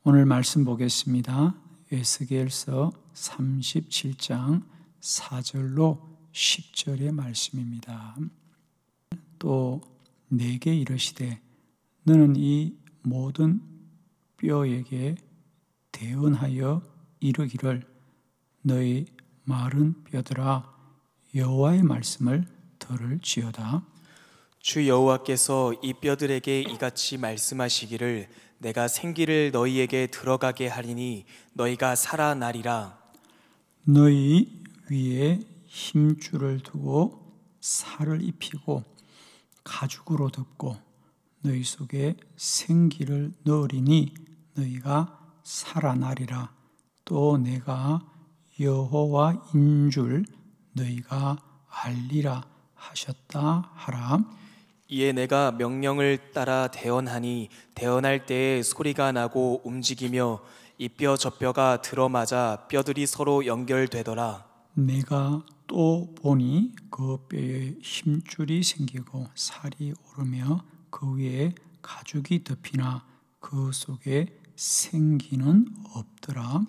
오늘 말씀 보겠습니다. 에스겔서 37장 4절로 10절의 말씀입니다. 또 내게 이르시되 너는 이 모든 뼈에게 대언하여 이르기를 너희 마른 뼈들아 여호와의 말씀을 들을지어다. 주 여호와께서 이 뼈들에게 이같이 말씀하시기를 내가 생기를 너희에게 들어가게 하리니 너희가 살아나리라. 너희 위에 힘줄을 두고 살을 입히고 가죽으로 덮고 너희 속에 생기를 넣으리니 너희가 살아나리라. 또 내가 여호와인 줄 너희가 알리라 하셨다 하라. 이에 내가 명령을 따라 대언하니 대언할 때에 소리가 나고 움직이며 이 뼈 저 뼈가 들어맞아 뼈들이 서로 연결되더라. 내가 또 보니 그 뼈에 힘줄이 생기고 살이 오르며 그 위에 가죽이 덮이나 그 속에 생기는 없더라.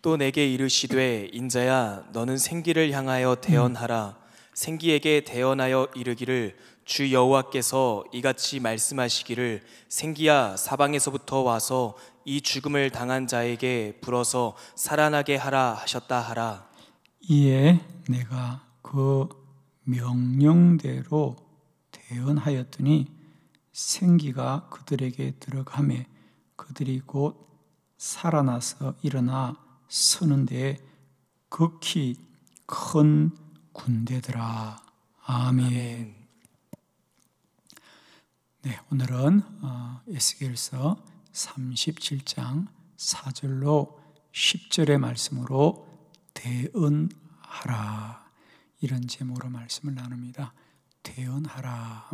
또 내게 이르시되 인자야 너는 생기를 향하여 대언하라. 생기에게 대언하여 이르기를 주 여호와께서 이같이 말씀하시기를 생기야 사방에서부터 와서 이 죽음을 당한 자에게 불어서 살아나게 하라 하셨다 하라. 이에 내가 그 명령대로 대언하였더니 생기가 그들에게 들어가매 그들이 곧 살아나서 일어나 서는데 극히 큰 군대더라. 아멘. 네, 오늘은 에스겔서 37장 4절로 10절의 말씀으로 대언하라, 이런 제목으로 말씀을 나눕니다. 대언하라,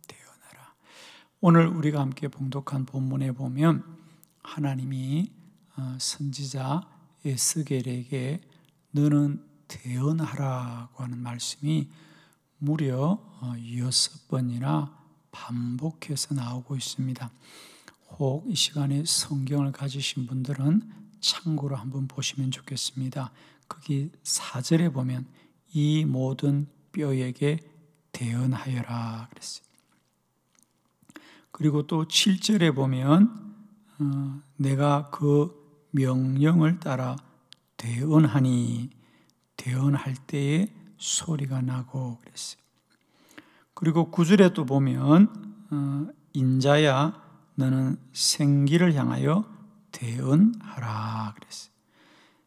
대언하라. 오늘 우리가 함께 봉독한 본문에 보면 하나님이 선지자 에스겔에게 너는 대언하라고 하는 말씀이 무려 6번이나 반복해서 나오고 있습니다. 혹 이 시간에 성경을 가지신 분들은 참고로 한번 보시면 좋겠습니다. 거기 4절에 보면 이 모든 뼈에게 대언하여라 그랬어요. 그리고 또 7절에 보면 내가 그 명령을 따라 대언하니 대언할 때에 소리가 나고 그랬어요. 그리고 9절에 또 보면 인자야 너는 생기를 향하여 대언하라 그랬어요.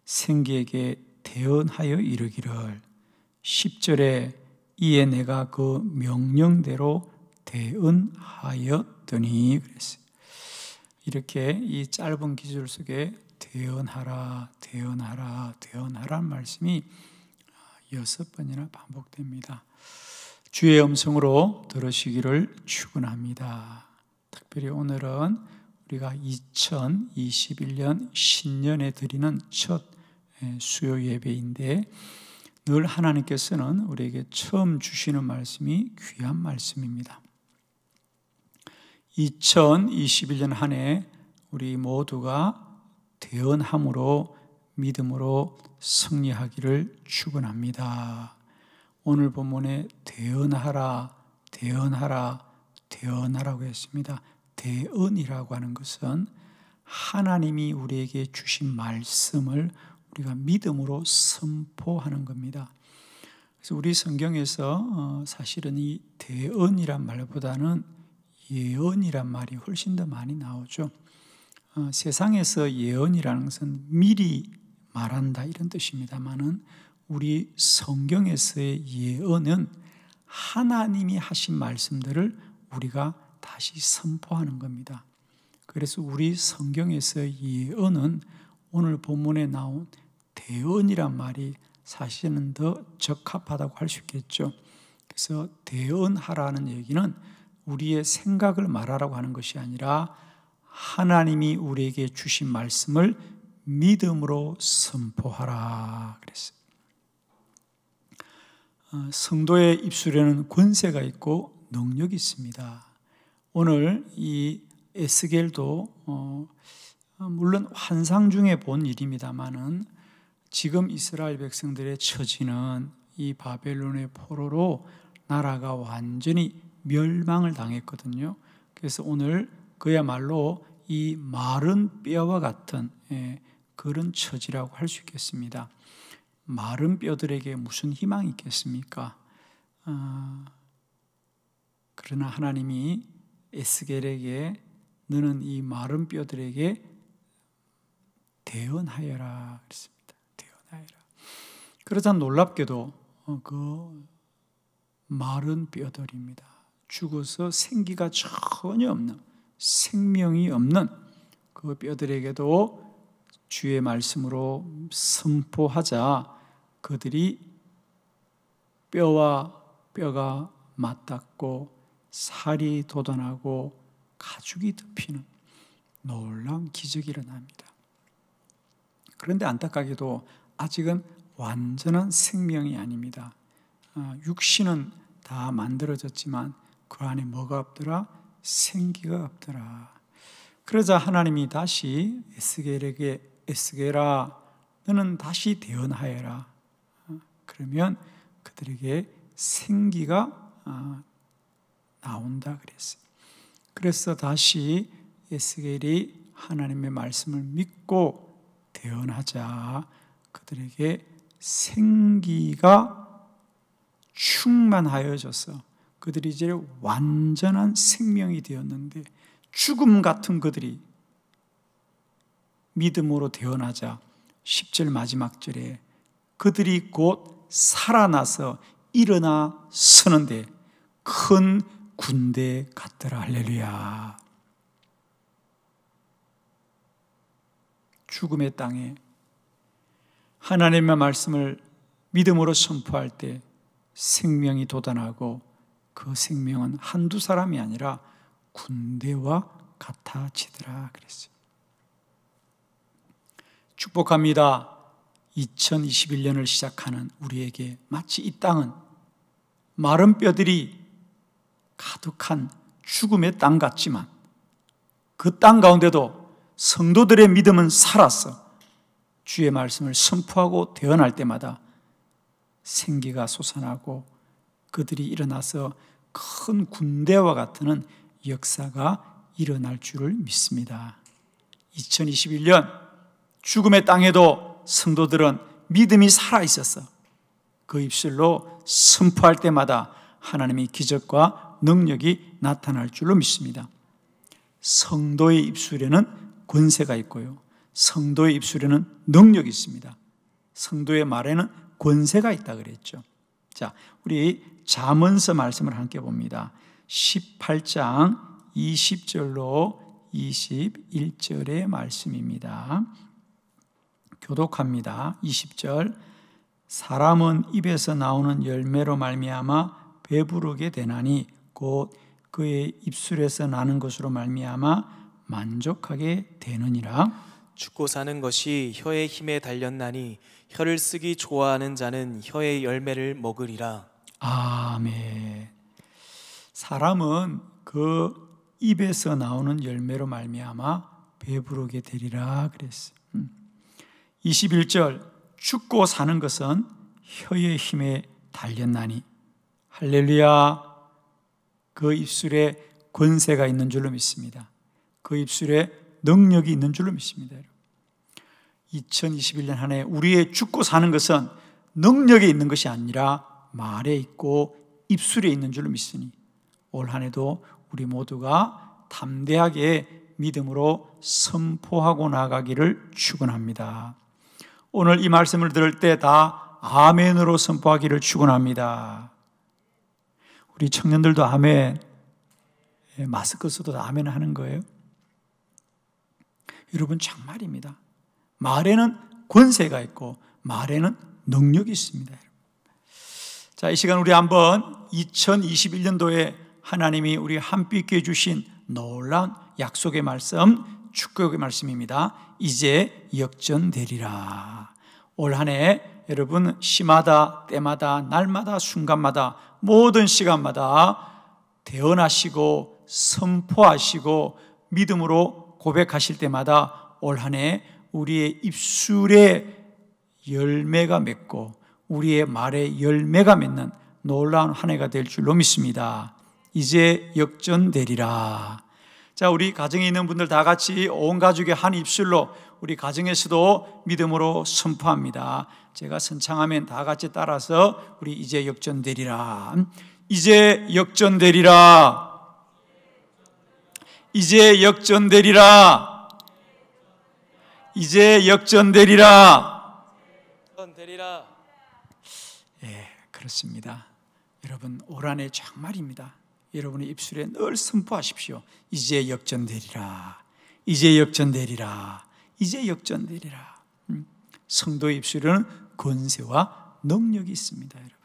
생기에게 대언하여 이르기를. 10절에 이에 내가 그 명령대로 대언하였더니 그랬어요. 이렇게 이 짧은 기절 속에 대언하라, 대언하라, 대언하라는 말씀이 6번이나 반복됩니다. 주의 음성으로 들으시기를 축원합니다. 특별히 오늘은 우리가 2021년 신년에 드리는 첫 수요 예배인데 늘 하나님께서는 우리에게 처음 주시는 말씀이 귀한 말씀입니다. 2021년 한 해 우리 모두가 대언함으로 믿음으로 승리하기를 축원합니다. 오늘 본문에 대언하라, 대언하라, 대언하라고 했습니다. 대언이라고 하는 것은 하나님이 우리에게 주신 말씀을 우리가 믿음으로 선포하는 겁니다. 그래서 우리 성경에서 사실은 이 대언이란 말보다는 예언이란 말이 훨씬 더 많이 나오죠. 세상에서 예언이라는 것은 미리 말한다 이런 뜻입니다만은 우리 성경에서의 예언은 하나님이 하신 말씀들을 우리가 다시 선포하는 겁니다. 그래서 우리 성경에서의 예언은 오늘 본문에 나온 대언이란 말이 사실은 더 적합하다고 할 수 있겠죠. 그래서 대언하라는 얘기는 우리의 생각을 말하라고 하는 것이 아니라 하나님이 우리에게 주신 말씀을 믿음으로 선포하라 그랬어요. 성도의 입술에는 권세가 있고 능력이 있습니다. 오늘 이 에스겔도 물론 환상 중에 본 일입니다마는 지금 이스라엘 백성들의 처지는 이 바벨론의 포로로 나라가 완전히 멸망을 당했거든요. 그래서 오늘 그야말로 이 마른 뼈와 같은 그런 처지라고 할 수 있겠습니다. 마른 뼈들에게 무슨 희망이 있겠습니까? 그러나 하나님이 에스겔에게 너는 이 마른 뼈들에게 대언하여라 그랬습니다. 대언하여라. 그러자 놀랍게도 그 마른 뼈들입니다. 죽어서 생기가 전혀 없는, 생명이 없는 그 뼈들에게도 주의 말씀으로 선포하자 그들이 뼈와 뼈가 맞닿고 살이 돋아나고 가죽이 덮이는 놀라운 기적이 일어납니다. 그런데 안타깝게도 아직은 완전한 생명이 아닙니다. 육신은 다 만들어졌지만 그 안에 뭐가 없더라? 생기가 없더라. 그러자 하나님이 다시 에스겔에게 에스겔아 너는 다시 대언하여라. 그러면 그들에게 생기가 나온다 그랬어요. 그래서 다시 에스겔이 하나님의 말씀을 믿고 대언하자 그들에게 생기가 충만하여져서 그들이 이제 완전한 생명이 되었는데 죽음 같은 그들이 믿음으로 대언하자 10절 마지막 절에 그들이 곧 살아나서 일어나 서는데 큰 군대 같더라. 할렐루야. 죽음의 땅에 하나님의 말씀을 믿음으로 선포할 때 생명이 돋아나고 그 생명은 한두 사람이 아니라 군대와 같아지더라 그랬어요. 축복합니다. 2021년을 시작하는 우리에게 마치 이 땅은 마른 뼈들이 가득한 죽음의 땅 같지만 그 땅 가운데도 성도들의 믿음은 살았어. 주의 말씀을 선포하고 대언할 때마다 생기가 솟아나고 그들이 일어나서 큰 군대와 같은 역사가 일어날 줄을 믿습니다. 2021년 죽음의 땅에도 성도들은 믿음이 살아있었어. 그 입술로 선포할 때마다 하나님의 기적과 능력이 나타날 줄로 믿습니다. 성도의 입술에는 권세가 있고요. 성도의 입술에는 능력이 있습니다. 성도의 말에는 권세가 있다 그랬죠. 자, 우리 잠언서 말씀을 함께 봅니다. 18장 20절로 21절의 말씀입니다. 교독합니다. 20절 사람은 입에서 나오는 열매로 말미암아 배부르게 되나니 곧 그의 입술에서 나는 것으로 말미암아 만족하게 되느니라. 죽고 사는 것이 혀의 힘에 달렸나니 혀를 쓰기 좋아하는 자는 혀의 열매를 먹으리라. 아멘. 사람은 그 입에서 나오는 열매로 말미암아 배부르게 되리라 그랬어요. 21절 죽고 사는 것은 혀의 힘에 달렸나니 할렐루야. 그 입술에 권세가 있는 줄로 믿습니다. 그 입술에 능력이 있는 줄로 믿습니다. 2021년 한 해 우리의 죽고 사는 것은 능력에 있는 것이 아니라 말에 있고 입술에 있는 줄로 믿으니 올 한 해도 우리 모두가 담대하게 믿음으로 선포하고 나가기를 축원합니다. 오늘 이 말씀을 들을 때 다 아멘으로 선포하기를 축원합니다. 우리 청년들도 아멘, 마스크 써도 아멘 하는 거예요. 여러분 정말입니다. 말에는 권세가 있고 말에는 능력이 있습니다. 자, 이 시간 우리 한번 2021년도에 하나님이 우리 함께 주신 놀라운 약속의 말씀, 축복의 말씀입니다. 이제 역전되리라. 올 한 해 여러분 시마다 때마다 날마다 순간마다 모든 시간마다 대언하시고 선포하시고 믿음으로 고백하실 때마다 올 한 해 우리의 입술에 열매가 맺고 우리의 말에 열매가 맺는 놀라운 한 해가 될 줄로 믿습니다. 이제 역전되리라. 자, 우리 가정에 있는 분들 다 같이 온 가족의 한 입술로 우리 가정에서도 믿음으로 선포합니다. 제가 선창하면 다 같이 따라서 우리 이제 역전되리라. 이제 역전되리라. 이제 역전되리라. 이제 역전되리라. 역전되리라. 예, 그렇습니다. 여러분, 올 한 해 정말입니다. 여러분의 입술에 늘 선포하십시오. 이제 역전되리라. 이제 역전되리라. 이제 역전되리라. 성도의 입술에는 권세와 능력이 있습니다. 여러분,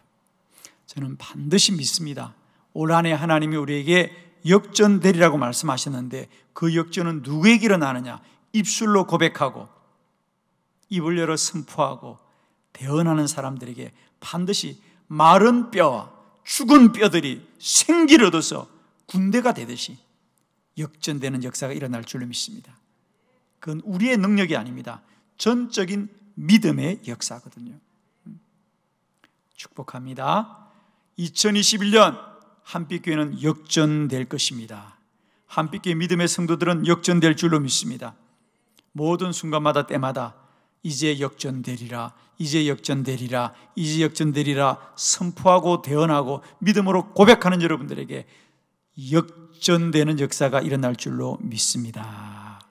저는 반드시 믿습니다. 올 한 해 하나님이 우리에게 역전되리라고 말씀하셨는데 그 역전은 누구에게 일어나느냐? 입술로 고백하고 입을 열어 선포하고 대언하는 사람들에게 반드시 마른 뼈와 죽은 뼈들이 생기를 얻어서 군대가 되듯이 역전되는 역사가 일어날 줄로 믿습니다. 그건 우리의 능력이 아닙니다. 전적인 믿음의 역사거든요. 축복합니다. 2021년 한빛교회는 역전될 것입니다. 한빛교회 믿음의 성도들은 역전될 줄로 믿습니다. 모든 순간마다 때마다 이제 역전되리라, 이제 역전되리라, 이제 역전되리라 선포하고 대언하고 믿음으로 고백하는 여러분들에게 역전되는 역사가 일어날 줄로 믿습니다.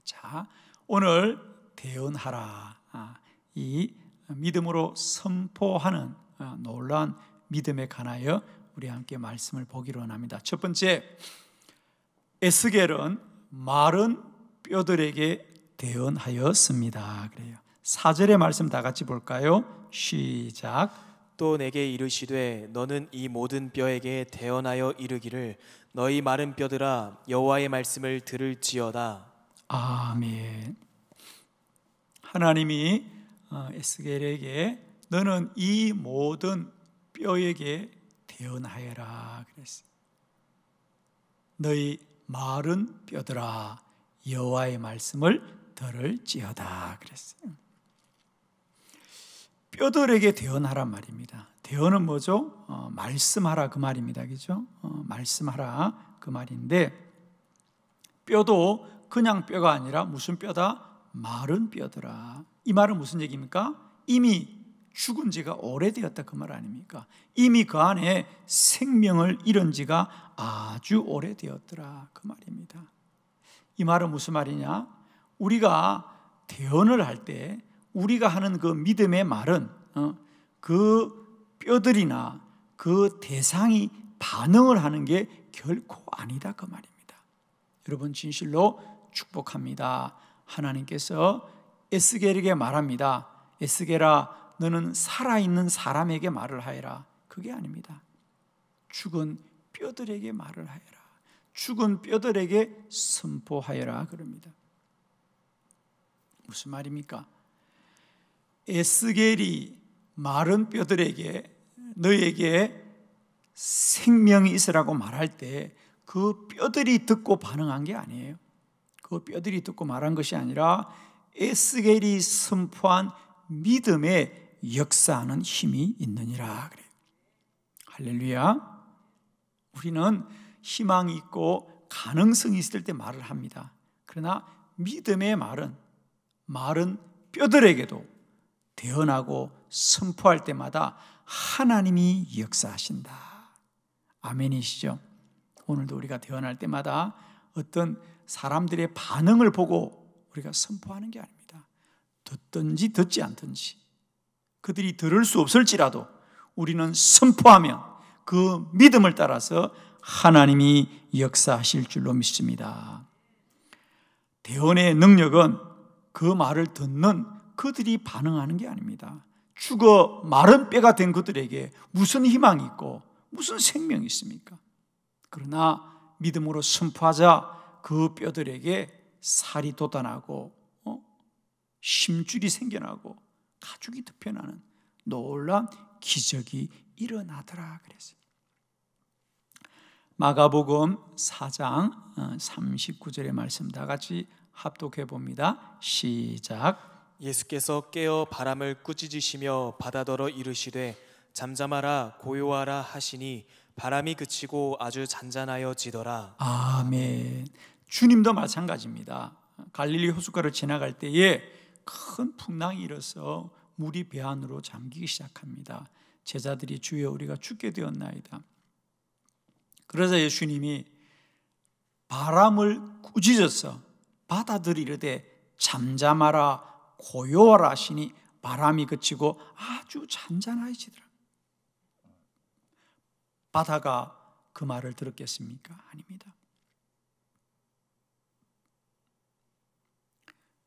자, 오늘 대언하라, 이 믿음으로 선포하는 놀라운 믿음에 관하여 우리 함께 말씀을 보기로 합니다. 첫 번째, 에스겔은 마른 뼈들에게 대언하였습니다. 그래요. 4절의 말씀 다 같이 볼까요? 시작. 또 내게 이르시되 너는 이 모든 뼈에게 대언하여 이르기를 너희 마른 뼈들아 여호와의 말씀을 들을지어다. 아멘. 하나님이 에스겔에게 너는 이 모든 뼈에게 대언하여라 그랬어요. 너희 마른 뼈들아 여호와의 말씀을 들을지어다 그랬어요. 뼈들에게 대언하란 말입니다. 대언은 뭐죠? 말씀하라 그 말입니다. 그죠? 말씀하라 그 말인데 뼈도 그냥 뼈가 아니라 무슨 뼈다? 마른 뼈더라. 이 말은 무슨 얘기입니까? 이미 죽은 지가 오래되었다 그 말 아닙니까? 이미 그 안에 생명을 잃은 지가 아주 오래되었더라 그 말입니다. 이 말은 무슨 말이냐? 우리가 대언을 할 때 우리가 하는 그 믿음의 말은 그 뼈들이나 그 대상이 반응을 하는 게 결코 아니다 그 말입니다. 여러분 진실로 축복합니다. 하나님께서 에스겔에게 말합니다. 에스겔아 너는 살아있는 사람에게 말을 하여라. 그게 아닙니다. 죽은 뼈들에게 말을 하여라. 죽은 뼈들에게 선포하여라 그럽니다. 무슨 말입니까? 에스겔이 마른 뼈들에게 너에게 생명이 있으라고 말할 때 그 뼈들이 듣고 반응한 게 아니에요. 그 뼈들이 듣고 말한 것이 아니라 에스겔이 선포한 믿음의 역사하는 힘이 있느니라 그래요. 할렐루야. 우리는 희망이 있고 가능성이 있을 때 말을 합니다. 그러나 믿음의 말은 마른 뼈들에게도 대언하고 선포할 때마다 하나님이 역사하신다. 아멘이시죠? 오늘도 우리가 대언할 때마다 어떤 사람들의 반응을 보고 우리가 선포하는 게 아닙니다. 듣든지 듣지 않든지 그들이 들을 수 없을지라도 우리는 선포하면 그 믿음을 따라서 하나님이 역사하실 줄로 믿습니다. 대언의 능력은 그 말을 듣는 그들이 반응하는 게 아닙니다. 죽어 마른 뼈가 된 그들에게 무슨 희망이 있고 무슨 생명이 있습니까? 그러나 믿음으로 선포하자 그 뼈들에게 살이 돋아나고 심줄이 생겨나고 가죽이 덮여나는 놀라운 기적이 일어나더라 그랬어요. 마가복음 4장 39절의 말씀 다 같이 합독해 봅니다. 시작. 예수께서 깨어 바람을 꾸짖으시며 바다더러 이르시되 잠잠하라 고요하라 하시니 바람이 그치고 아주 잔잔하여 지더라. 아멘. 주님도 마찬가지입니다. 갈릴리 호숫가를 지나갈 때에 큰 풍랑이 일어서 물이 배 안으로 잠기기 시작합니다. 제자들이 주여 우리가 죽게 되었나이다. 그러자 예수님이 바람을 꾸짖어서 바다들이 이르되 잠잠하라 고요하라 하시니 바람이 그치고 아주 잔잔해지더라. 바다가 그 말을 들었겠습니까? 아닙니다.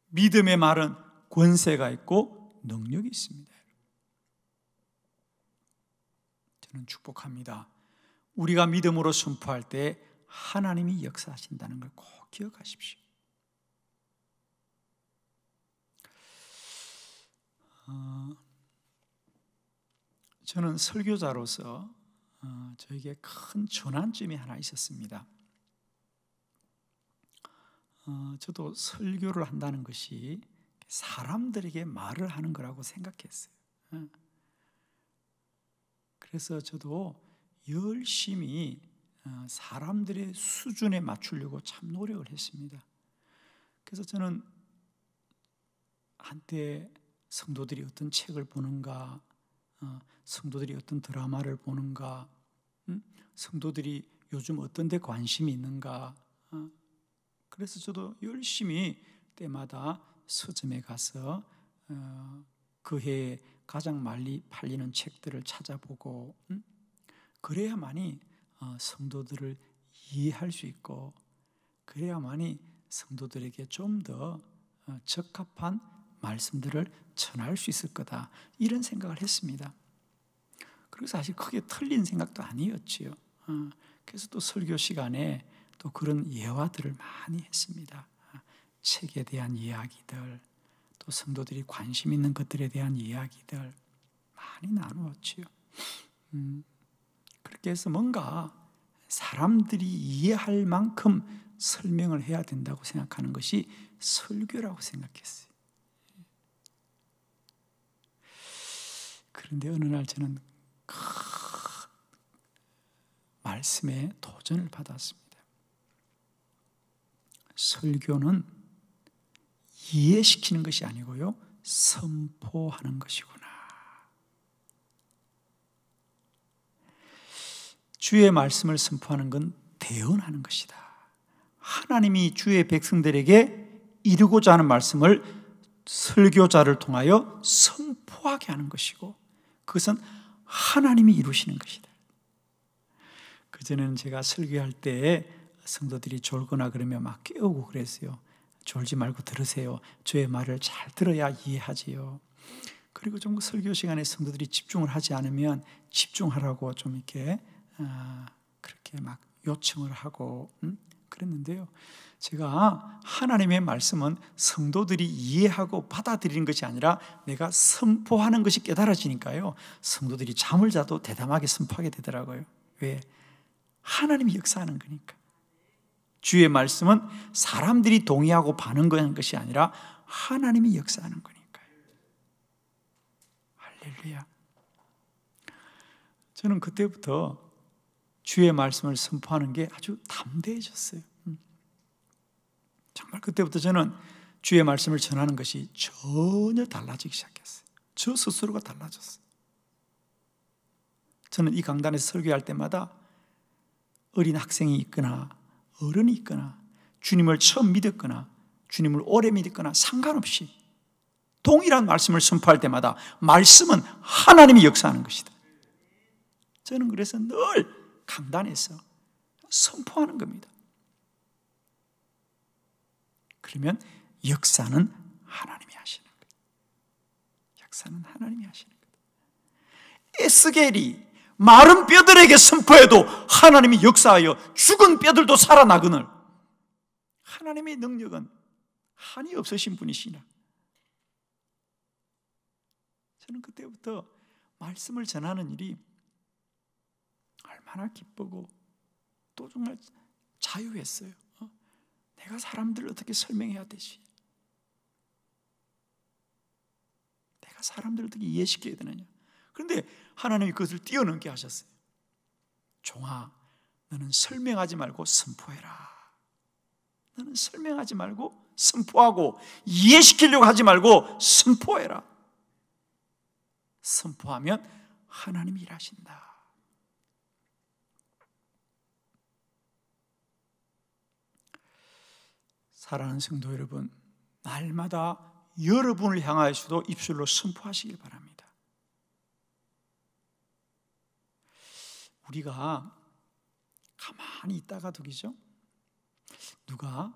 믿음의 말은 권세가 있고 능력이 있습니다. 저는 축복합니다. 우리가 믿음으로 선포할 때 하나님이 역사하신다는 걸 꼭 기억하십시오. 저는 설교자로서 저에게 큰 전환점이 하나 있었습니다. 저도 설교를 한다는 것이 사람들에게 말을 하는 거라고 생각했어요. 그래서 저도 열심히 사람들의 수준에 맞추려고 참 노력을 했습니다. 그래서 저는 한때 성도들이 어떤 책을 보는가, 성도들이 어떤 드라마를 보는가, 성도들이 요즘 어떤 데 관심이 있는가, 그래서 저도 열심히 때마다 서점에 가서 그 해에 가장 많이 팔리는 책들을 찾아보고, 그래야만이 성도들을 이해할 수 있고, 그래야만이 성도들에게 좀 더 적합한 말씀들을 전할 수 있을 거다, 이런 생각을 했습니다. 그리고 사실 크게 틀린 생각도 아니었지요. 그래서 또 설교 시간에 또 그런 예화들을 많이 했습니다. 책에 대한 이야기들, 또 성도들이 관심 있는 것들에 대한 이야기들 많이 나누었지요. 그렇게 해서 뭔가 사람들이 이해할 만큼 설명을 해야 된다고 생각하는 것이 설교라고 생각했어요. 그런데 어느 날 저는 큰 말씀에 도전을 받았습니다. 설교는 이해시키는 것이 아니고요, 선포하는 것이구나. 주의 말씀을 선포하는 건 대언하는 것이다. 하나님이 주의 백성들에게 이루고자 하는 말씀을 설교자를 통하여 선포하게 하는 것이고, 그것은 하나님이 이루시는 것이다. 그전에는 제가 설교할 때 성도들이 졸거나 그러면 막 깨우고 그랬어요. 졸지 말고 들으세요. 주의 말을 잘 들어야 이해하지요. 그리고 좀 설교 시간에 성도들이 집중을 하지 않으면 집중하라고 좀 이렇게 그렇게 막 요청을 하고 그랬는데요. 제가 하나님의 말씀은 성도들이 이해하고 받아들이는 것이 아니라 내가 선포하는 것이 깨달아지니까요, 성도들이 잠을 자도 대담하게 선포하게 되더라고요. 왜? 하나님이 역사하는 거니까. 주의 말씀은 사람들이 동의하고 반응하는 것이 아니라 하나님이 역사하는 거니까요. 할렐루야. 저는 그때부터 주의 말씀을 선포하는 게 아주 담대해졌어요. 정말 그때부터 저는 주의 말씀을 전하는 것이 전혀 달라지기 시작했어요. 저 스스로가 달라졌어요. 저는 이 강단에서 설교할 때마다 어린 학생이 있거나 어른이 있거나 주님을 처음 믿었거나 주님을 오래 믿었거나 상관없이 동일한 말씀을 선포할 때마다 말씀은 하나님이 역사하는 것이다. 저는 그래서 늘 강단에서 선포하는 겁니다. 그러면 역사는 하나님이 하시는 거예요. 역사는 하나님이 하시는 거예요. 에스겔이 마른 뼈들에게 선포해도 하나님이 역사하여 죽은 뼈들도 살아나거늘 하나님의 능력은 한이 없으신 분이시나. 저는 그때부터 말씀을 전하는 일이 얼마나 기쁘고 또 정말 자유했어요. 내가 사람들을 어떻게 설명해야 되지? 내가 사람들을 어떻게 이해시켜야 되느냐? 그런데 하나님이 그것을 뛰어넘게 하셨어요. 종아, 너는 설명하지 말고 선포해라. 너는 설명하지 말고 선포하고, 이해시키려고 하지 말고 선포해라. 선포하면 하나님이 일하신다. 사랑하는 성도 여러분, 날마다 여러분을 향하여서도 입술로 선포하시길 바랍니다. 우리가 가만히 있다가 도기죠. 누가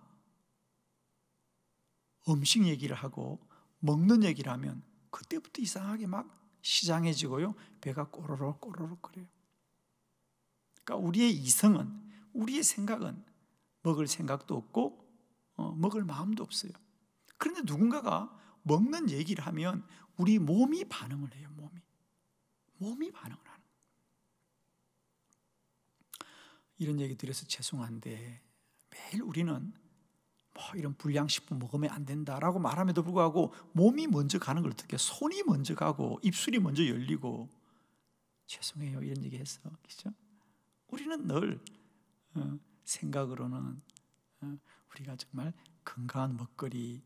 음식 얘기를 하고 먹는 얘기를 하면 그때부터 이상하게 막 시장해지고요, 배가 꼬르륵 꼬르륵 거려요. 그러니까 우리의 이성은, 우리의 생각은 먹을 생각도 없고 먹을 마음도 없어요. 그런데 누군가가 먹는 얘기를 하면 우리 몸이 반응을 해요. 몸이 반응을 하는 거예요. 이런 얘기 드려서 죄송한데, 매일 우리는 이런 불량식품 먹으면 안 된다라고 말함에도 불구하고 몸이 먼저 가는 걸 어떻게 해요? 손이 먼저 가고 입술이 먼저 열리고, 죄송해요 이런 얘기 해서, 그렇죠? 우리는 늘 생각으로는 우리가 정말 건강한 먹거리,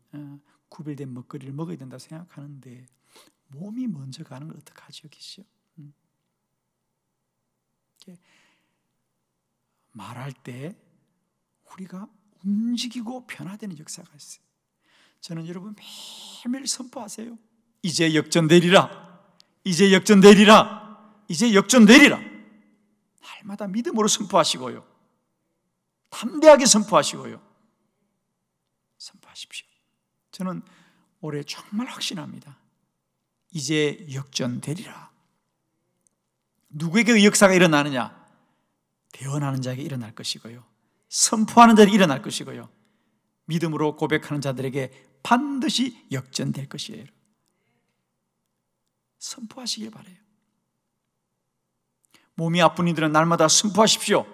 구별된 먹거리를 먹어야 된다고 생각하는데 몸이 먼저 가는 걸 어떡하죠? 그렇죠? 말할 때 우리가 움직이고 변화되는 역사가 있어요. 저는 여러분 매일매일 선포하세요. 이제 역전되리라. 이제 역전되리라. 이제 역전되리라. 날마다 믿음으로 선포하시고요, 담대하게 선포하시고요, 선포하십시오. 저는 올해 정말 확신합니다. 이제 역전되리라. 누구에게 그 역사가 일어나느냐? 대언하는 자에게 일어날 것이고요, 선포하는 자에게 일어날 것이고요, 믿음으로 고백하는 자들에게 반드시 역전될 것이에요. 선포하시길 바라요. 몸이 아픈 이들은 날마다 선포하십시오.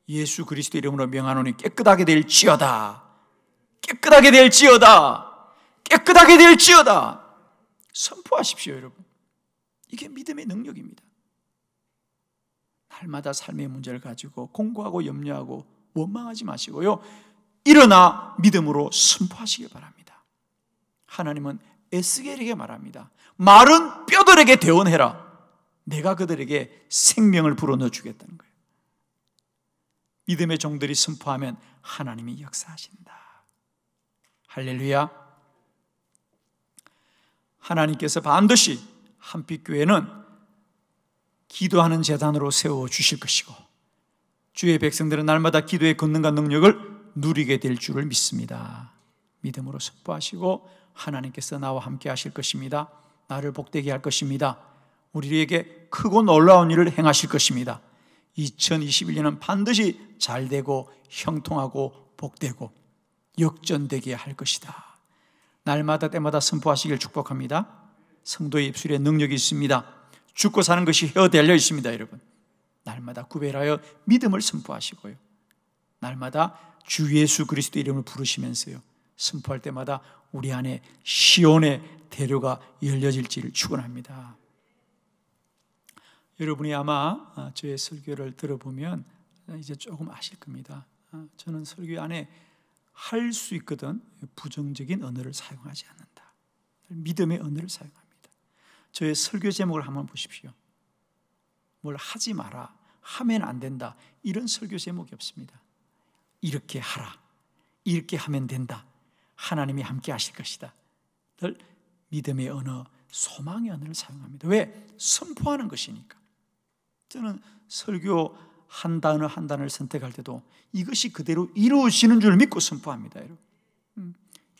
예수 그리스도 이름으로 명하노니 깨끗하게 될지어다. 깨끗하게 될지어다. 깨끗하게 될지어다. 선포하십시오, 여러분. 이게 믿음의 능력입니다. 날마다 삶의 문제를 가지고 공고하고 염려하고 원망하지 마시고요, 일어나 믿음으로 선포하시길 바랍니다. 하나님은 에스겔에게 말합니다. 마른 뼈들에게 대언해라. 내가 그들에게 생명을 불어넣어 주겠다는 거예요. 믿음의 종들이 선포하면 하나님이 역사하신다. 할렐루야. 하나님께서 반드시 한빛교회는 기도하는 제단으로 세워주실 것이고, 주의 백성들은 날마다 기도의 권능과 능력을 누리게 될 줄을 믿습니다. 믿음으로 선포하시고 하나님께서 나와 함께 하실 것입니다. 나를 복되게 할 것입니다. 우리에게 크고 놀라운 일을 행하실 것입니다. 2021년은 반드시 잘되고 형통하고 복되고 역전되게 할 것이다. 날마다 때마다 선포하시길 축복합니다. 성도의 입술에 능력이 있습니다. 죽고 사는 것이 혀 달려 있습니다. 여러분, 날마다 구별하여 믿음을 선포하시고요, 날마다 주 예수 그리스도 이름을 부르시면서요, 선포할 때마다 우리 안에 시온의 대로가 열려질지를 축원합니다. 여러분이 아마 저의 설교를 들어보면 이제 조금 아실 겁니다. 저는 설교 안에 할 수 있거든 부정적인 언어를 사용하지 않는다. 믿음의 언어를 사용합니다. 저의 설교 제목을 한번 보십시오. 뭘 하지 마라, 하면 안 된다, 이런 설교 제목이 없습니다. 이렇게 하라, 이렇게 하면 된다, 하나님이 함께 하실 것이다. 늘 믿음의 언어, 소망의 언어를 사용합니다. 왜? 선포하는 것이니까. 저는 설교 한 단어 한 단어를 선택할 때도 이것이 그대로 이루어지는 줄 믿고 선포합니다. 여러분,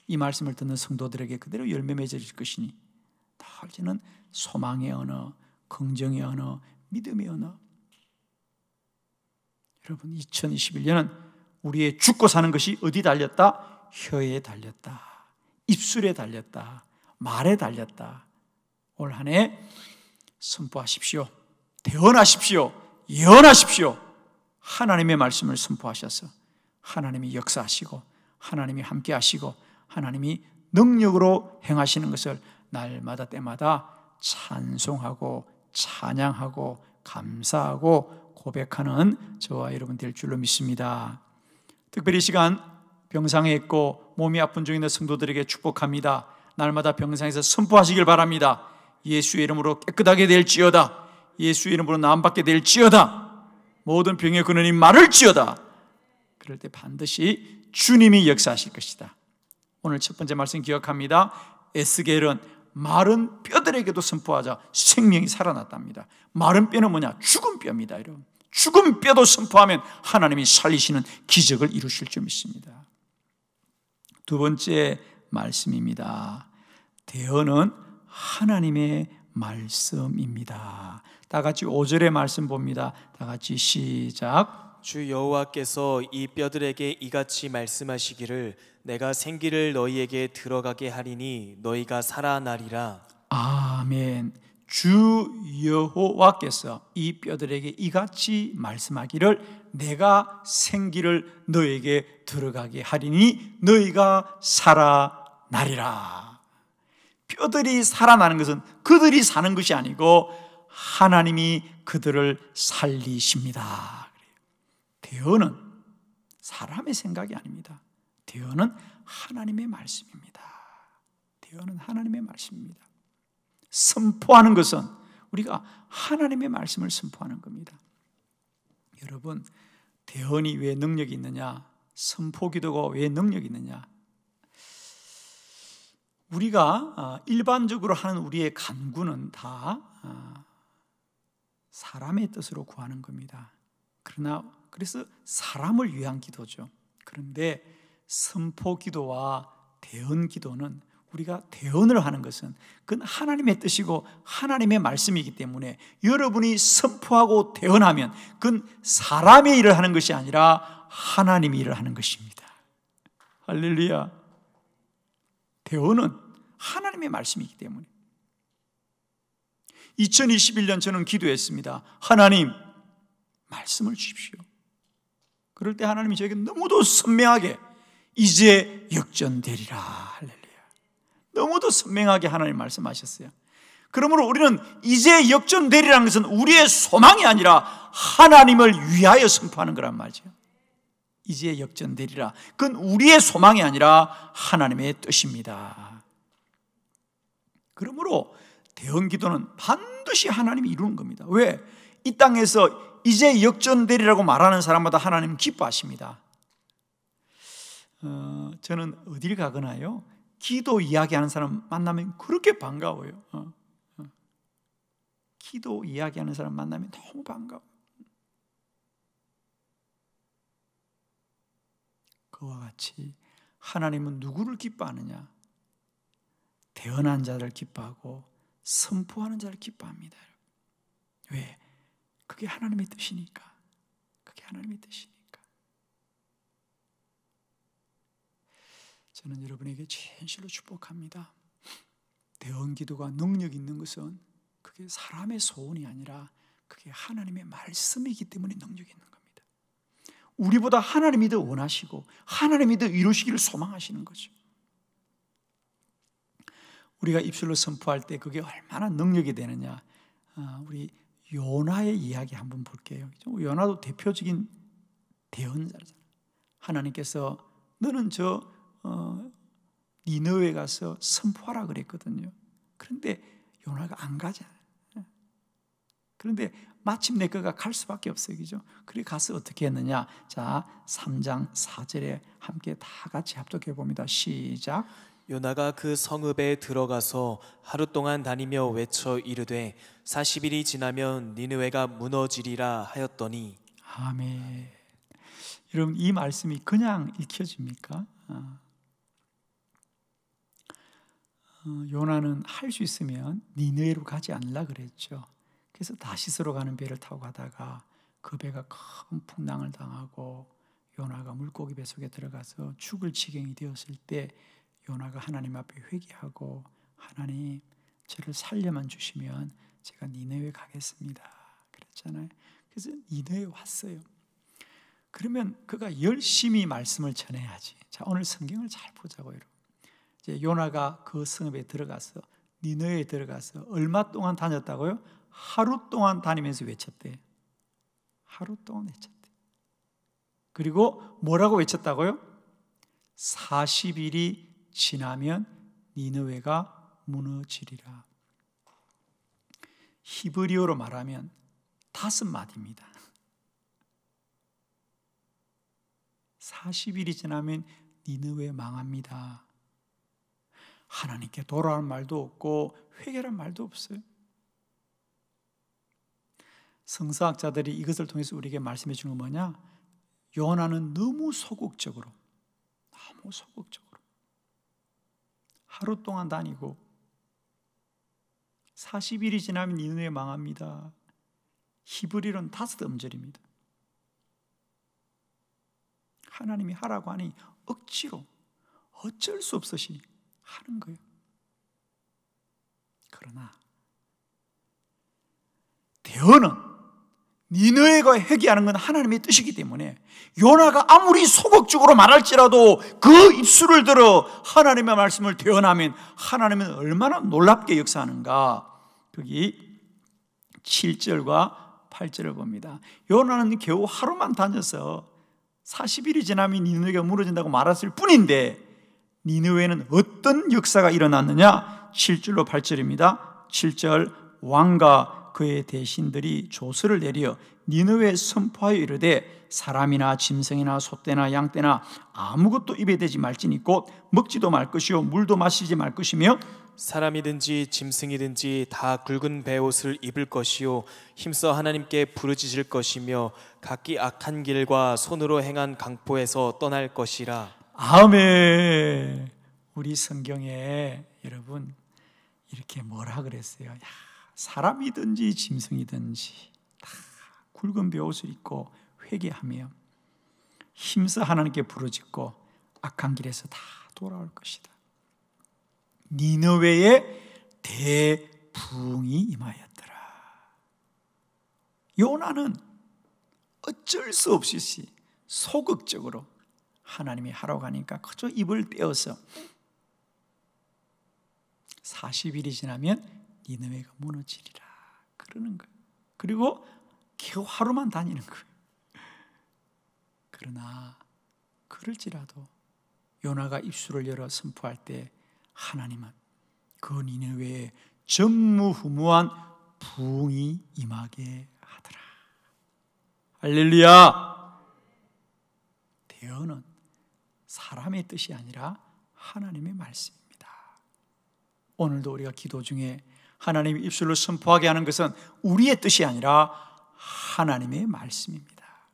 이 말씀을 듣는 성도들에게 그대로 열매 맺어질 것이니 다 저는 소망의 언어, 긍정의 언어, 믿음의 언어. 여러분, 2021년은 우리의 죽고 사는 것이 어디 달렸다? 혀에 달렸다, 입술에 달렸다, 말에 달렸다. 올 한 해 선포하십시오. 대언하십시오. 예언하십시오. 하나님의 말씀을 선포하셔서 하나님이 역사하시고 하나님이 함께 하시고 하나님이 능력으로 행하시는 것을 날마다 때마다 찬송하고 찬양하고 감사하고 고백하는 저와 여러분 될 줄로 믿습니다. 특별히 이 시간 병상에 있고 몸이 아픈 중에 있는 성도들에게 축복합니다. 날마다 병상에서 선포하시길 바랍니다. 예수의 이름으로 깨끗하게 될지어다. 예수의 이름으로 나음받게 될지어다. 모든 병의 근원이 마를지어다. 그럴 때 반드시 주님이 역사하실 것이다. 오늘 첫 번째 말씀 기억합니다. 에스겔은 마른 뼈들에게도 선포하자 생명이 살아났답니다. 마른 뼈는 뭐냐? 죽은 뼈입니다. 여러분, 죽은 뼈도 선포하면 하나님이 살리시는 기적을 이루실 줄 믿습니다. 두 번째 말씀입니다. 대언은 하나님의 말씀입니다. 다 같이 5절의 말씀 봅니다. 다 같이 시작. 주 여호와께서 이 뼈들에게 이같이 말씀하시기를 내가 생기를 너희에게 들어가게 하리니 너희가 살아나리라. 아멘. 주 여호와께서 이 뼈들에게 이같이 말씀하기를 내가 생기를 너희에게 들어가게 하리니 너희가 살아나리라. 뼈들이 살아나는 것은 그들이 사는 것이 아니고 하나님이 그들을 살리십니다. 대언은 사람의 생각이 아닙니다. 대언은 하나님의 말씀입니다. 대언은 하나님의 말씀입니다. 선포하는 것은 우리가 하나님의 말씀을 선포하는 겁니다. 여러분, 대언이 왜 능력이 있느냐? 선포기도가 왜 능력이 있느냐? 우리가 일반적으로 하는 우리의 간구는 다 사람의 뜻으로 구하는 겁니다. 그래서 사람을 위한 기도죠. 그런데 선포기도와 대언기도는 우리가 대언을 하는 것은 그건 하나님의 뜻이고 하나님의 말씀이기 때문에 여러분이 선포하고 대언하면 그건 사람의 일을 하는 것이 아니라 하나님의 일을 하는 것입니다. 할렐루야. 대언은 하나님의 말씀이기 때문에 2021년 저는 기도했습니다. 하나님, 말씀을 주십시오. 그럴 때 하나님이 저에게 너무도 선명하게 이제 역전되리라. 할렐루야. 너무도 선명하게 하나님 말씀하셨어요. 그러므로 우리는 이제 역전되리라는 것은 우리의 소망이 아니라 하나님을 위하여 선포하는 거란 말이죠. 이제 역전되리라. 그건 우리의 소망이 아니라 하나님의 뜻입니다. 그러므로 대언기도는 반드시 하나님이 이루는 겁니다. 왜? 이 땅에서 이제 역전되리라고 말하는 사람마다 하나님은 기뻐하십니다. 저는 어딜 가거나요, 기도 이야기하는 사람 만나면 그렇게 반가워요. 기도 이야기하는 사람 만나면 너무 반가워요. 그와 같이 하나님은 누구를 기뻐하느냐? 대언한 자를 기뻐하고 선포하는 자를 기뻐합니다. 왜? 그게 하나님의 뜻이니까. 그게 하나님의 뜻이니까. 저는 여러분에게 진실로 축복합니다. 대언기도가 능력 있는 것은 그게 사람의 소원이 아니라 그게 하나님의 말씀이기 때문에 능력이 있는 겁니다. 우리보다 하나님이 더 원하시고 하나님이 더 이루시기를 소망하시는 거죠. 우리가 입술로 선포할 때 그게 얼마나 능력이 되느냐, 우리 요나의 이야기 한번 볼게요. 요나도 대표적인 대언자잖아요. 하나님께서 너는 니느웨 가서 선포하라 그랬거든요. 그런데 요나가 안 가잖아요. 그런데 마침내 그가 갈 수밖에 없어요. 그죠? 그래 가서 어떻게 했느냐? 자, 3장 4절에 함께 다 같이 합독해 봅니다. 시작. 요나가 그 성읍에 들어가서 하루 동안 다니며 외쳐 이르되 40일이 지나면 니느웨가 무너지리라 하였더니. 아멘. 여러분, 이 말씀이 그냥 읽혀집니까? 요나는 할 수 있으면 니느웨로 가지 않으려 그랬죠. 그래서 다시스로 가는 배를 타고 가다가 그 배가 큰 풍랑을 당하고 요나가 물고기 배 속에 들어가서 죽을 지경이 되었을 때 요나가 하나님 앞에 회개하고 하나님, 저를 살려만 주시면 제가 니느웨 가겠습니다 그랬잖아요. 그래서 니느웨 왔어요. 그러면 그가 열심히 말씀을 전해야지. 자, 오늘 성경을 잘 보자고요, 여러분. 이제 요나가 그 성읍에 들어가서, 니느웨에 들어가서 얼마 동안 다녔다고요? 하루 동안 다니면서 외쳤대. 하루 동안 외쳤대. 그리고 뭐라고 외쳤다고요? 40일이 지나면 니느웨가 무너지리라. 히브리어로 말하면 5마디입니다. 40일이 지나면 니느웨 망합니다. 하나님께 돌아올 말도 없고 회개란 말도 없어요. 성서학자들이 이것을 통해서 우리에게 말씀해 주는 건 뭐냐? 요나는 너무 소극적으로 하루 동안 다니고 40일이 지나면 니느웨 망합니다. 히브리어는 5음절입니다. 하나님이 하라고 하니 억지로 어쩔 수 없이 하는 거예요. 그러나 대언은 니느웨가 회개하는 건 하나님의 뜻이기 때문에 요나가 아무리 소극적으로 말할지라도 그 입술을 들어 하나님의 말씀을 대언하면 하나님은 얼마나 놀랍게 역사하는가. 거기 7절과 8절을 봅니다. 요나는 겨우 하루만 다녀서 40일이 지나면 니느웨가 무너진다고 말했을 뿐인데 니느웨는 어떤 역사가 일어났느냐? 7절로 8절입니다. 7절, 왕과 그의 대신들이 조서를 내려 니느웨에 선포하여 이르되 사람이나 짐승이나 소떼나 양떼나 아무것도 입에 대지 말지니 곧 먹지도 말 것이요 물도 마시지 말 것이며 사람이든지 짐승이든지 다 굵은 베옷을 입을 것이요 힘써 하나님께 부르짖을 것이며 각기 악한 길과 손으로 행한 강포에서 떠날 것이라. 아멘. 우리 성경에 여러분 이렇게 뭐라 그랬어요? 야, 사람이든지 짐승이든지 다 굵은 베옷을 입고 회개하며 힘써 하나님께 부르짖고 악한 길에서 다 돌아올 것이다. 니느웨에 대붕이 임하였더라. 요나는 어쩔 수 없이 소극적으로 하나님이 하라고 하니까 그저 입을 떼어서 40일이 지나면 니느웨가 무너지리라 그러는 거예요. 그리고 겨우 하루만 다니는 거예요. 그러나 그럴지라도 요나가 입술을 열어 선포할 때 하나님은 그 니느웨에 전무후무한 부흥이 임하게 하더라. 할렐루야. 대언은 사람의 뜻이 아니라 하나님의 말씀입니다. 오늘도 우리가 기도 중에 하나님의 입술로 선포하게 하는 것은 우리의 뜻이 아니라 하나님의 말씀입니다.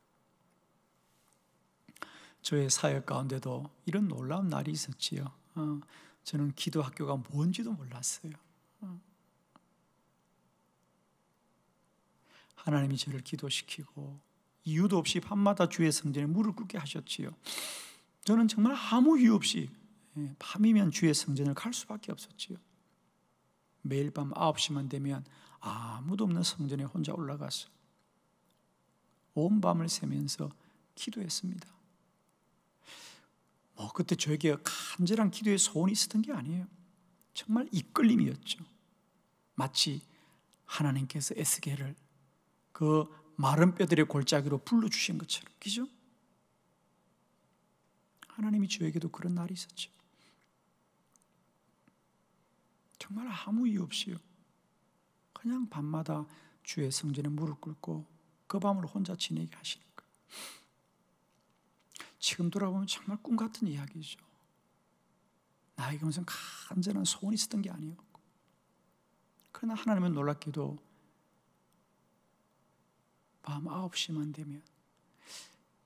저의 사역 가운데도 이런 놀라운 날이 있었지요. 저는 기도 학교가 뭔지도 몰랐어요. 하나님이 저를 기도시키고 이유도 없이 밤마다 주의 성전에 무릎 꿇게 하셨지요. 저는 정말 아무 이유 없이 밤이면 주의 성전을 갈 수밖에 없었지요. 매일 밤 9시만 되면 아무도 없는 성전에 혼자 올라가서 온 밤을 새면서 기도했습니다. 그때 저에게 간절한 기도의 소원이 있었던 게 아니에요. 정말 이끌림이었죠. 마치 하나님께서 에스겔을 그 마른 뼈들의 골짜기로 불러주신 것처럼, 그죠? 하나님이 저에게도 그런 날이 있었죠. 정말 아무 이유 없이요. 그냥 밤마다 주의 성전에 무릎 꿇고 그 밤을 혼자 지내게 하시는 거예요. 지금 돌아보면 정말 꿈 같은 이야기죠. 나에게 무슨 간절한 소원이 있었던 게 아니었고, 그러나 하나님은 놀랍게도 밤 9시만 되면,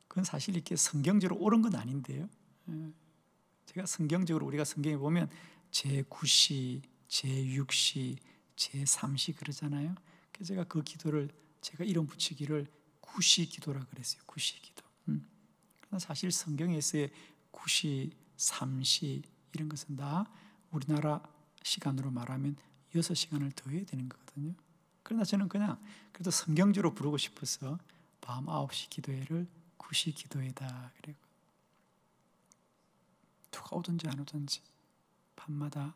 그건 사실 이렇게 성경적으로 옳은 건 아닌데요. 제가 성경적으로 우리가 성경에 보면 제9시, 제6시, 제3시 그러잖아요. 그래서 제가 그 기도를 제가 이름 붙이기를 9시 기도라 그랬어요. 9시 기도. 그러나 사실 성경에서의 9시, 3시 이런 것은 다 우리나라 시간으로 말하면 6시간을 더해야 되는 거거든요. 그러나 저는 그냥 그래도 성경적으로 부르고 싶어서 밤 9시 기도회를 9시 그것이 기도이다. 그리고 누가 오든지 안 오든지 밤마다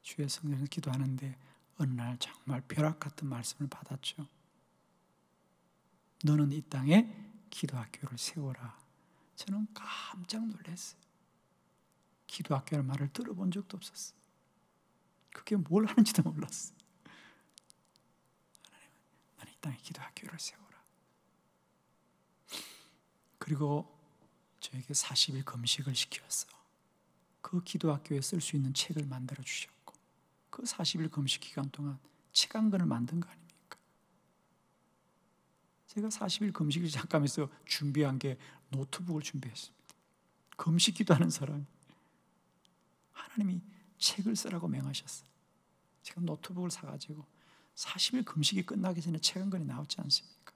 주의 성전에서 기도하는데 어느 날 정말 벼락 같은 말씀을 받았죠. 너는 이 땅에 기도학교를 세워라. 저는 깜짝 놀랐어요. 기도학교라는 말을 들어본 적도 없었어요. 그게 뭘 하는지도 몰랐어요. 하나님은 너는 이 땅에 기도학교를 세워라. 그리고 저에게 40일 금식을 시켰어. 그 기도학교에 쓸 수 있는 책을 만들어 주셨고, 그 40일 금식 기간 동안 책 한 권을 만든 거 아닙니까? 제가 40일 금식을 시작하면서 준비한 게 노트북을 준비했습니다. 금식 기도하는 사람이 하나님이 책을 쓰라고 명하셨어요. 제가 노트북을 사가지고 40일 금식이 끝나기 전에 책 한 권이 나오지 않습니까?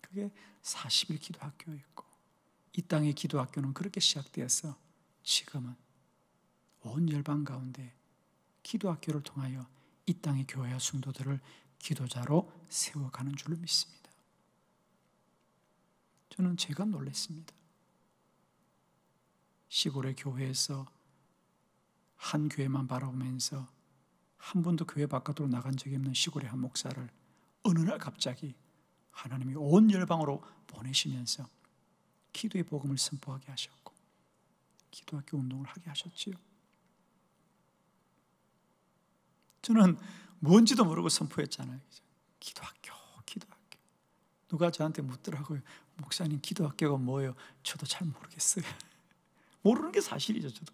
그게 40일 기도학교였고, 이 땅의 기도학교는 그렇게 시작되어서 지금은 온 열방 가운데 기도학교를 통하여 이 땅의 교회와 성도들을 기도자로 세워가는 줄로 믿습니다. 저는 제가 놀랐습니다. 시골의 교회에서 한 교회만 바라보면서 한 번도 교회 바깥으로 나간 적이 없는 시골의 한 목사를 어느 날 갑자기 하나님이 온 열방으로 보내시면서 기도의 복음을 선포하게 하셨고 기도학교 운동을 하게 하셨지요. 저는 뭔지도 모르고 선포했잖아요. 기도학교. 누가 저한테 묻더라고요. 목사님, 기도학교가 뭐예요? 저도 잘 모르겠어요. 모르는 게 사실이죠, 저도.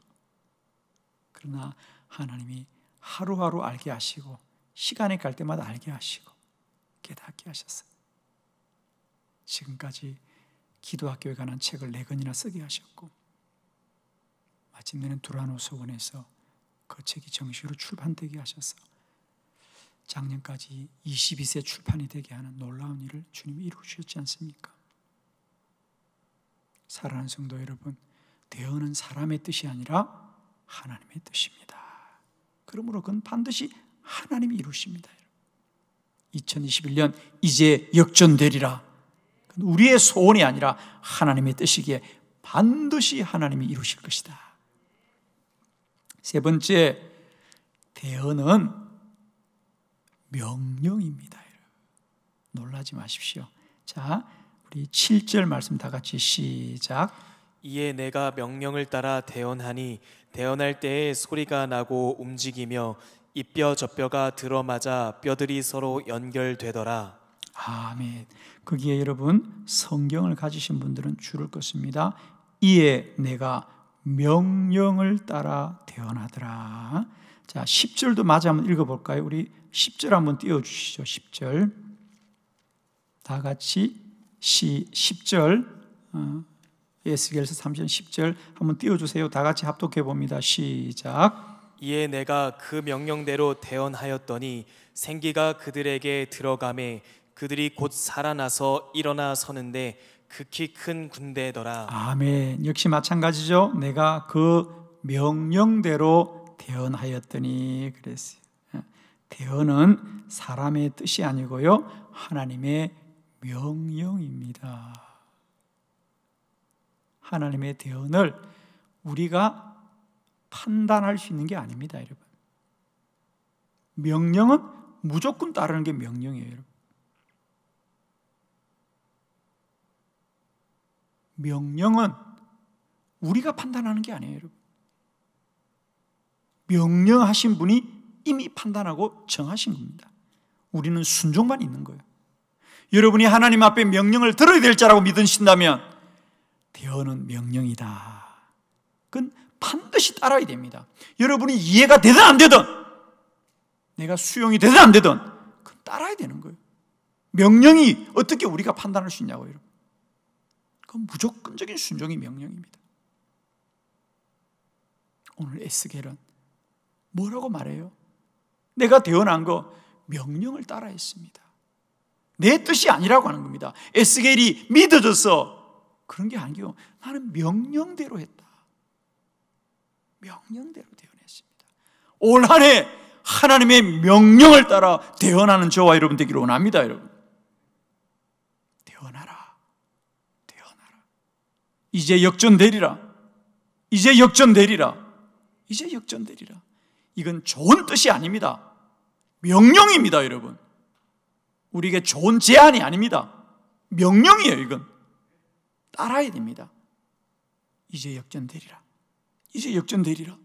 그러나 하나님이 하루하루 알게 하시고 시간이 갈 때마다 알게 하시고 깨닫게 하셨어요. 지금까지 기도학교에 관한 책을 4권이나 쓰게 하셨고, 마침내는 두라노 서원에서 그 책이 정식으로 출판되게 하셔서 작년까지 22세 출판이 되게 하는 놀라운 일을 주님이 이루셨지 않습니까? 사랑하는 성도 여러분, 대언은 사람의 뜻이 아니라 하나님의 뜻입니다. 그러므로 그건 반드시 하나님이 이루십니다. 2021년 이제 역전되리라. 우리의 소원이 아니라 하나님의 뜻이기에 반드시 하나님이 이루실 것이다. 세 번째, 대언은 명령입니다. 놀라지 마십시오. 자, 우리 7절 말씀 다 같이 시작. 이에 내가 명령을 따라 대언하니 대언할 때에 소리가 나고 움직이며 이뼈 저 뼈가 들어맞아 뼈들이 서로 연결되더라. 아멘. 거기에 여러분 성경을 가지신 분들은 줄을 것입니다. 이에 내가 명령을 따라 대언하더라. 자, 10절도 마저 한번 읽어볼까요? 우리 10절 한번 띄워주시죠. 10절 다 같이 10절 에스겔서 3장 10절 한번 띄워주세요. 다 같이 합독해 봅니다. 시작. 이에 내가 그 명령대로 대언하였더니 생기가 그들에게 들어가매 그들이 곧 살아나서 일어나 서는데 극히 큰 군대더라. 아멘. 역시 마찬가지죠. 내가 그 명령대로 대언하였더니 그랬어요. 대언은 사람의 뜻이 아니고요, 하나님의 명령입니다. 하나님의 대언을 우리가 판단할 수 있는 게 아닙니다, 여러분. 명령은 무조건 따르는 게 명령이에요, 여러분. 명령은 우리가 판단하는 게 아니에요, 여러분. 명령하신 분이 이미 판단하고 정하신 겁니다. 우리는 순종만 있는 거예요. 여러분이 하나님 앞에 명령을 들어야 될 자라고 믿으신다면 대언은 명령이다. 그건 반드시 따라야 됩니다. 여러분이 이해가 되든 안 되든, 내가 수용이 되든 안 되든 그건 따라야 되는 거예요. 명령이 어떻게 우리가 판단할 수 있냐고요, 여러분. 그건 무조건적인 순종이 명령입니다. 오늘 에스겔은 뭐라고 말해요? 내가 대언한 거 명령을 따라 했습니다. 내 뜻이 아니라고 하는 겁니다. 에스겔이 믿어져서 그런 게 아니고 나는 명령대로 했다. 명령대로 대언했습니다. 올 한 해 하나님의 명령을 따라 대언하는 저와 여러분 되기를 원합니다. 여러분, 대언하라. 이제 역전되리라. 이제 역전되리라. 이제 역전되리라. 이건 좋은 뜻이 아닙니다. 명령입니다, 여러분. 우리에게 좋은 제안이 아닙니다. 명령이에요, 이건. 따라야 됩니다. 이제 역전되리라. 이제 역전되리라.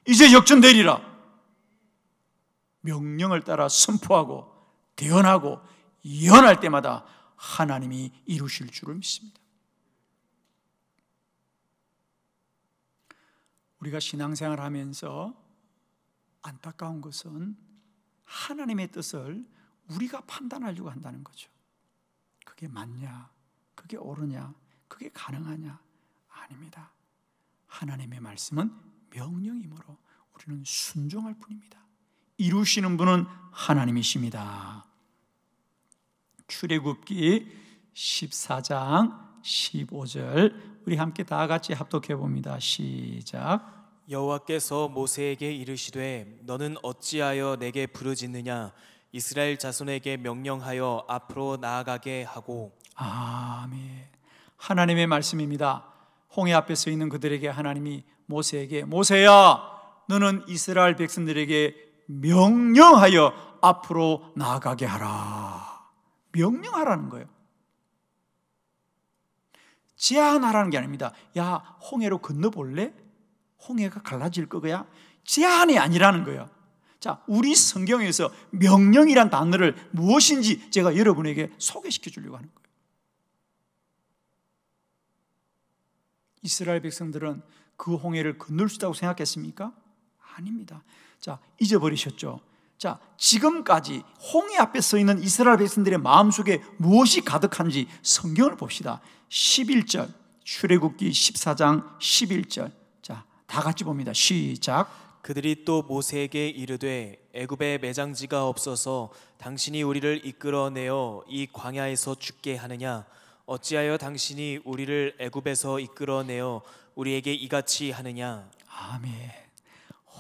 이제 역전되리라. 명령을 따라 선포하고 대언하고 예언할 때마다 하나님이 이루실 줄을 믿습니다. 우리가 신앙생활을 하면서 안타까운 것은 하나님의 뜻을 우리가 판단하려고 한다는 거죠. 그게 맞냐? 그게 옳으냐? 그게 가능하냐? 아닙니다. 하나님의 말씀은 명령이므로 우리는 순종할 뿐입니다. 이루시는 분은 하나님이십니다. 출애굽기 14장 15절 우리 함께 다 같이 합독해 봅니다. 시작. 여호와께서 모세에게 이르시되 너는 어찌하여 내게 부르짖느냐 이스라엘 자손에게 명령하여 앞으로 나아가게 하고. 아멘. 하나님의 말씀입니다. 홍해 앞에 서 있는 그들에게 하나님이 모세에게 모세야 너는 이스라엘 백성들에게 명령하여 앞으로 나아가게 하라. 명령하라는 거예요. 제안하라는 게 아닙니다. 야, 홍해로 건너볼래? 홍해가 갈라질 거야? 제안이 아니라는 거예요. 자, 우리 성경에서 명령이란 단어를 무엇인지 제가 여러분에게 소개시켜 주려고 하는 거예요. 이스라엘 백성들은 그 홍해를 건널 수 있다고 생각했습니까? 아닙니다. 자, 잊어버리셨죠? 자, 지금까지 홍해 앞에 서 있는 이스라엘 백성들의 마음속에 무엇이 가득한지 성경을 봅시다. 11절, 출애굽기 14장 11절. 자, 다 같이 봅니다. 시작. 그들이 또 모세에게 이르되 애굽에 매장지가 없어서 당신이 우리를 이끌어내어 이 광야에서 죽게 하느냐 어찌하여 당신이 우리를 애굽에서 이끌어내어 우리에게 이같이 하느냐. 아멘.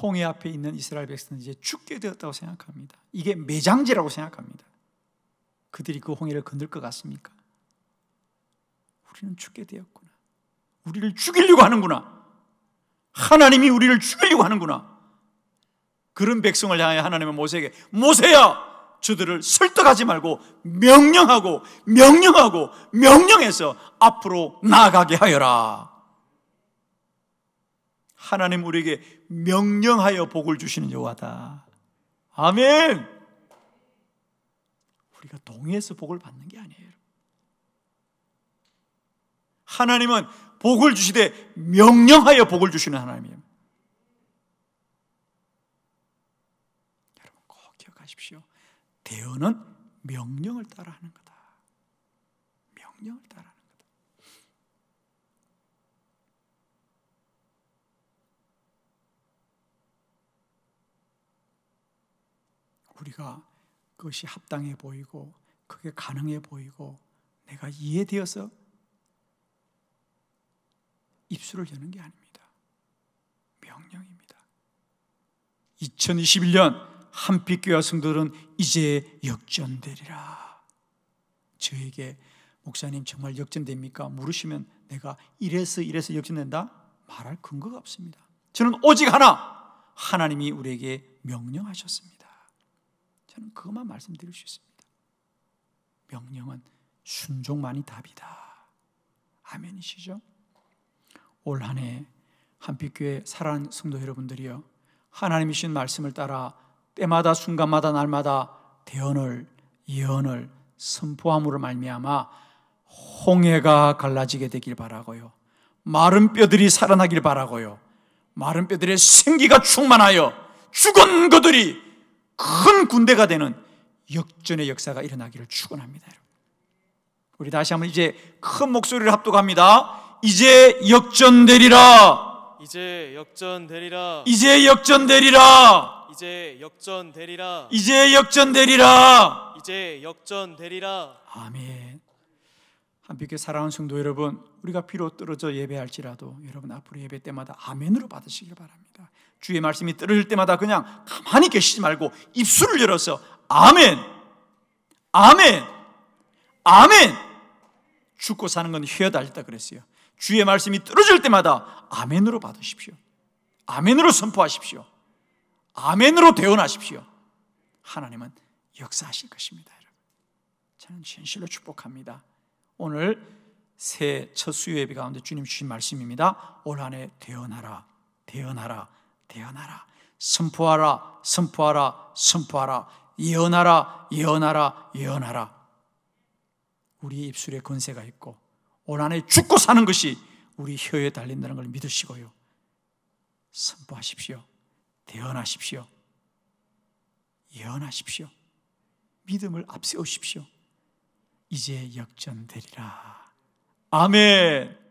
홍해 앞에 있는 이스라엘 백성은 이제 죽게 되었다고 생각합니다. 이게 매장지라고 생각합니다. 그들이 그 홍해를 건널 것 같습니까? 우리는 죽게 되었구나. 우리를 죽이려고 하는구나. 하나님이 우리를 죽이려고 하는구나. 그런 백성을 향해 하나님은 모세에게 모세야 저들을 설득하지 말고 명령하고 명령해서 앞으로 나아가게 하여라. 하나님 우리에게 명령하여 복을 주시는 여호와다. 아멘. 우리가 동의해서 복을 받는 게 아니에요. 하나님은 복을 주시되 명령하여 복을 주시는 하나님이에요. 여러분 꼭 기억하십시오. 대언은 명령을 따라 하는 거다. 명령을 따라 하는 거다. 우리가 그것이 합당해 보이고 그게 가능해 보이고 내가 이해되어서 입술을 여는 게 아닙니다. 명령입니다. 2021년 한빛교회 성도들은 이제 역전되리라. 저에게 목사님 정말 역전됩니까? 물으시면 내가 이래서 역전된다? 말할 근거가 없습니다. 저는 오직 하나, 하나님이 우리에게 명령하셨습니다. 저는 그것만 말씀드릴 수 있습니다. 명령은 순종만이 답이다. 아멘이시죠? 올 한 해 한빛교회 사랑하는 성도 여러분들이요, 하나님이 주신 말씀을 따라 때마다 순간마다 날마다 대언을 예언을 선포함으로 말미암아 홍해가 갈라지게 되길 바라고요, 마른 뼈들이 살아나길 바라고요, 마른 뼈들의 생기가 충만하여 죽은 그들이 큰 군대가 되는 역전의 역사가 일어나기를 축원합니다. 우리 다시 한번 이제 큰 목소리를 합독합니다. 이제 역전되리라. 이제 역전되리라. 이제 역전되리라. 이제 역전되리라. 이제 역전되리라. 이제 역전되리라. 아멘. 한빛교회 사랑하는 성도 여러분, 우리가 비록 떨어져 예배할지라도 여러분 앞으로 예배 때마다 아멘으로 받으시길 바랍니다. 주의 말씀이 떨어질 때마다 그냥 가만히 계시지 말고 입술을 열어서 아멘, 아멘, 아멘. 죽고 사는 건 휘어달렸다 그랬어요. 주의 말씀이 떨어질 때마다 아멘으로 받으십시오. 아멘으로 선포하십시오. 아멘으로 대언하십시오. 하나님은 역사하실 것입니다. 여러분, 저는 진실로 축복합니다. 오늘 새 첫 수요 예배 가운데 주님 주신 말씀입니다. 올 한 해 대언하라, 대언하라, 대언하라. 선포하라, 선포하라, 선포하라. 예언하라, 예언하라, 예언하라. 우리 입술에 권세가 있고 올 한 해 죽고 사는 것이 우리 혀에 달린다는 걸 믿으시고요, 선포하십시오. 대언하십시오. 예언하십시오. 믿음을 앞세우십시오. 이제 역전되리라. 아멘.